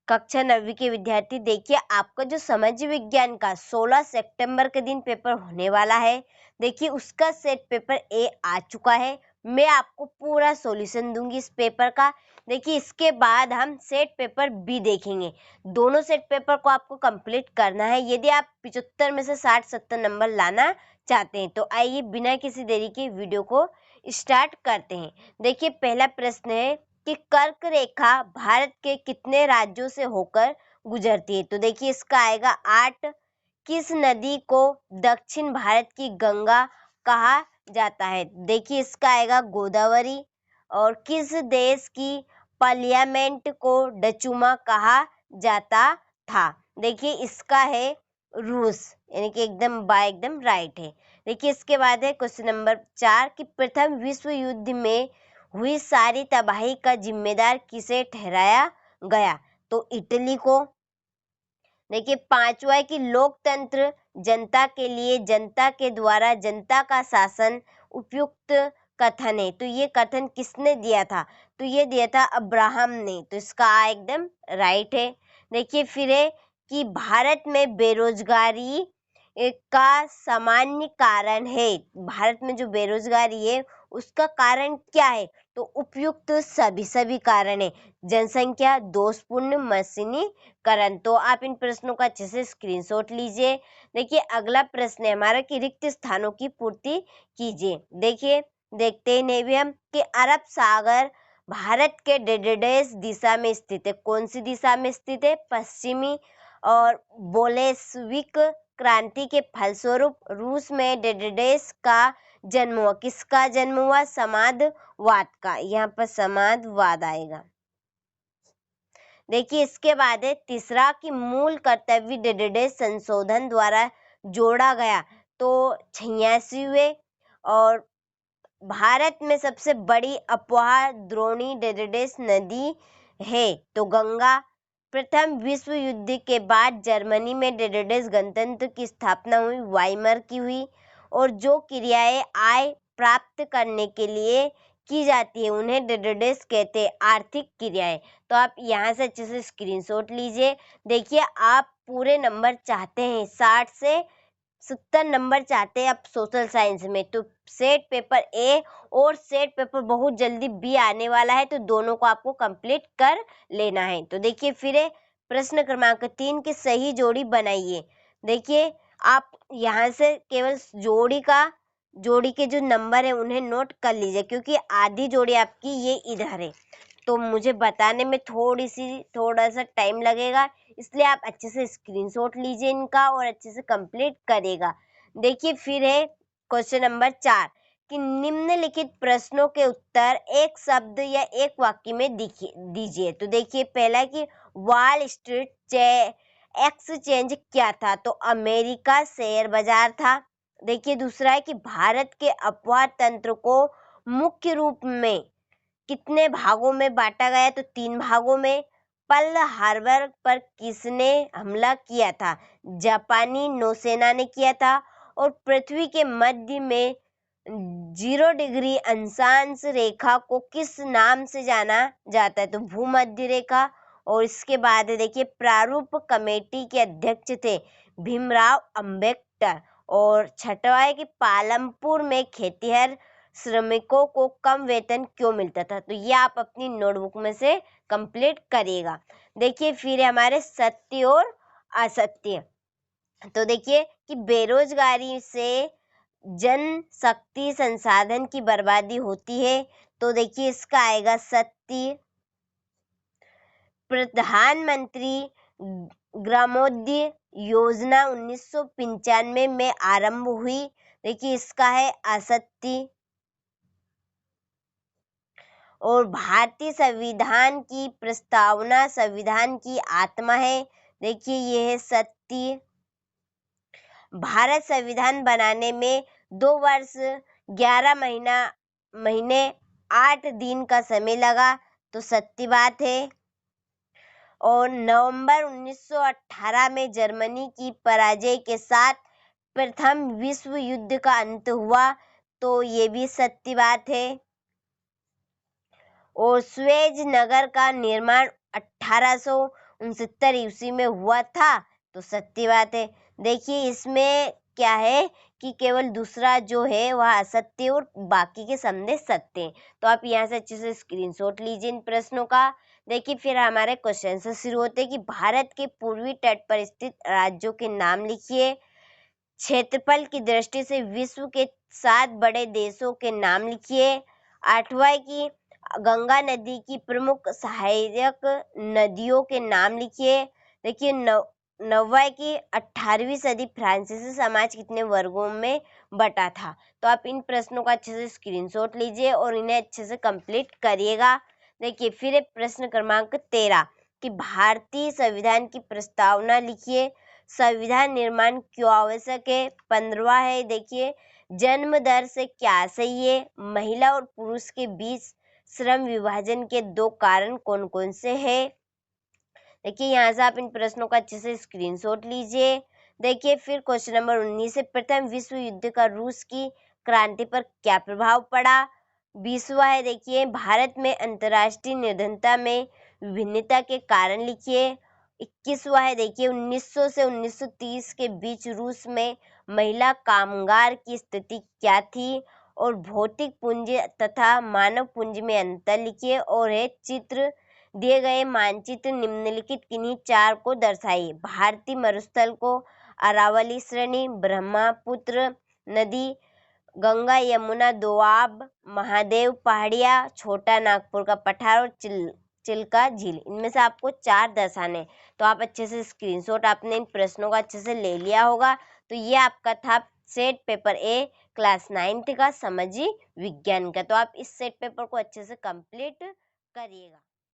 कक्षा 9वीं के विद्यार्थी, देखिए आपका जो समाज विज्ञान का 16 सितंबर के दिन पेपर होने वाला है। देखिए उसका सेट पेपर ए आ चुका है। मैं आपको पूरा सॉल्यूशन दूंगी इस पेपर का। देखिए इसके बाद हम सेट पेपर बी देखेंगे। दोनों सेट पेपर को आपको कंप्लीट करना है यदि आप 75 में से 60-70 नंबर लाना चाहते हैं। तो आइए बिना किसी देरी के वीडियो को स्टार्ट करते हैं। देखिए पहला प्रश्न है कि कर्क रेखा भारत के कितने राज्यों से होकर गुजरती है। तो देखिए इसका आएगा 8। किस नदी को दक्षिण भारत की गंगा कहा जाता है। देखिए इसका आएगा गोदावरी। और किस देश की पार्लियामेंट को डचुमा कहा जाता था। देखिए इसका है रूस, यानी कि एकदम राइट है। देखिए इसके बाद है क्वेश्चन नंबर 4 कि प्रथम विश्व युद्ध में हुई सारी तबाही का जिम्मेदार किसे ठहराया गया। तो इटली को। देखिए पांचवा है कि लोकतंत्र जनता के लिए, जनता के द्वारा, जनता का शासन उपयुक्त कथन है। तो ये कथन किसने दिया था। तो ये दिया था अब्राहम ने। तो इसका एकदम राइट है। देखिए फिर है कि भारत में बेरोजगारी का सामान्य कारण है। भारत में जो बेरोजगारी है उसका कारण क्या है। तो उपयुक्त सभी कारण है। जनसंख्या, दोषपूर्ण मशीनीकरण। तो आप इन प्रश्नों का अच्छे से स्क्रीनशॉट लीजिए। देखिए अगला प्रश्न है हमारा कि रिक्त स्थानों की पूर्ति कीजिए। देखिए देखते हैं हम कि अरब सागर भारत के डेडेस दिशा में स्थित है। कौन सी दिशा में स्थित है। पश्चिमी। और बोलेस्विक क्रांति के फलस्वरूप रूस में डेडेस का जन्म हुआ। किसका जन्म हुआ। समाजवाद का। यहाँ पर समाजवाद आएगा। देखिए इसके बाद है तीसरा कि मूल कर्तव्य डेडेस संशोधन द्वारा जोड़ा गया। तो 86वें। और भारत में सबसे बड़ी अफवाह द्रोणी डेडेस नदी है। तो गंगा। प्रथम विश्व युद्ध के बाद जर्मनी में डेडेस गणतंत्र की स्थापना हुई, वाइमर की हुई। और जो क्रियाएं आय प्राप्त करने के लिए की जाती है उन्हें डेडेस कहते हैं। आर्थिक क्रियाएं। तो आप यहाँ से अच्छे से स्क्रीनशॉट लीजिए। देखिए आप पूरे नंबर चाहते हैं, 60 से 70 नंबर चाहते हैं आप सोशल साइंस में। तो सेट पेपर ए और सेट पेपर बहुत जल्दी बी आने वाला है। तो दोनों को आपको कंप्लीट कर लेना है। तो देखिए फिर प्रश्न क्रमांक 3 की सही जोड़ी बनाइए। देखिए आप यहाँ से केवल जोड़ी के जो नंबर है उन्हें नोट कर लीजिए, क्योंकि आधी जोड़ी आपकी ये इधर है। तो मुझे बताने में थोड़ा सा टाइम लगेगा, इसलिए आप अच्छे से स्क्रीनशॉट लीजिए इनका और अच्छे से कंप्लीट करेगा। देखिए फिर है क्वेश्चन नंबर 4 कि निम्नलिखित प्रश्नों के उत्तर एक शब्द या एक वाक्य में दीजिए। तो देखिए पहला कि वॉल स्ट्रीट एक्सचेंज क्या था। तो अमेरिका शेयर बाजार था। देखिए दूसरा है कि भारत के अपवाद तंत्र को मुख्य रूप में कितने भागों में बांटा गया। तो 3 भागों में। पर्ल हार्बर पर किसने हमला किया था। जापानी नौसेना ने किया था। और पृथ्वी के मध्य में 0 डिग्री अंशांश रेखा को किस नाम से जाना जाता है। तो भूमध्य रेखा। और इसके बाद देखिए प्रारूप कमेटी के अध्यक्ष थे भीमराव अंबेडकर। और छठवा है कि पालमपुर में खेतिहर श्रमिकों को कम वेतन क्यों मिलता था। तो ये आप अपनी नोटबुक में से कंप्लीट करिएगा। देखिए फिर हमारे सत्य और असत्य। तो देखिए कि बेरोजगारी से जनशक्ति संसाधन की बर्बादी होती है। तो देखिए इसका आएगा सत्य। प्रधानमंत्री ग्रामोदय योजना 1995 में आरंभ हुई। देखिए इसका है असत्य। और भारतीय संविधान की प्रस्तावना संविधान की आत्मा है। देखिए ये है सत्य। भारत संविधान बनाने में 2 वर्ष 11 महीने 8 दिन का समय लगा। तो सत्य बात है। और नवंबर 1918 में जर्मनी की पराजय के साथ प्रथम विश्व युद्ध का अंत हुआ। तो ये भी सत्य बात है। और स्वेज नगर का निर्माण 1800 69 ईस्वी में हुआ था, तो सत्य बात है। देखिए इसमें क्या है कि केवल दूसरा जो है वह असत्य और बाकी के संदेश सत्य हैं। तो आप यहाँ से अच्छे से स्क्रीनशॉट लीजिए इन प्रश्नों का। देखिए फिर हमारे क्वेश्चन से शुरू होते हैं कि भारत के पूर्वी तट पर स्थित राज्यों के नाम लिखिए। क्षेत्रफल की दृष्टि से विश्व के 7 बड़े देशों के नाम लिखिए। 8वां है कि गंगा नदी की प्रमुख सहायक नदियों के नाम लिखिए। देखिए 9वां है कि 18वीं सदी फ्रांसीसी समाज कितने वर्गों में बटा था। तो आप इन प्रश्नों का अच्छे से स्क्रीनशॉट लीजिए और इन्हें अच्छे से कंप्लीट करिएगा। देखिए फिर प्रश्न क्रमांक 13 कि भारतीय संविधान की प्रस्तावना लिखिए। संविधान निर्माण क्यों आवश्यक है। 15वां है देखिए जन्म दर से क्या सही है। महिला और पुरुष के बीच श्रम विभाजन के 2 कारण कौन कौन से हैं। देखिए यहाँ से आप इन प्रश्नों का अच्छे से स्क्रीनशॉट लीजिए। देखिए फिर क्वेश्चन नंबर 19 से प्रथम विश्व युद्ध का रूस की क्रांति पर क्या प्रभाव पड़ा। 20वां है देखिए भारत में अंतर्राष्ट्रीय निर्धनता में विभिन्नता के कारण लिखिए। 21वां है देखिए 1900 से 1930 के बीच रूस में महिला कामगार की स्थिति क्या थी। और भौतिक पूंजी तथा मानव पूंजी में अंतर लिखिए। और है चित्र दिए गए मानचित्र निम्नलिखित किन्हीं 4 को दर्शाइए। भारतीय मरुस्थल को अरावली श्रेणी, ब्रह्मपुत्र नदी, गंगा यमुना दोआब, महादेव पहाड़िया, छोटा नागपुर का पठार और चिल्का झील। इनमें से आपको 4 दर्शाने। तो आप अच्छे से स्क्रीनशॉट आपने इन प्रश्नों का अच्छे से ले लिया होगा। तो ये आपका था set paper A class 9th का समझी विज्ञान का। तो आप इस सेट पेपर को अच्छे से कंप्लीट करिएगा।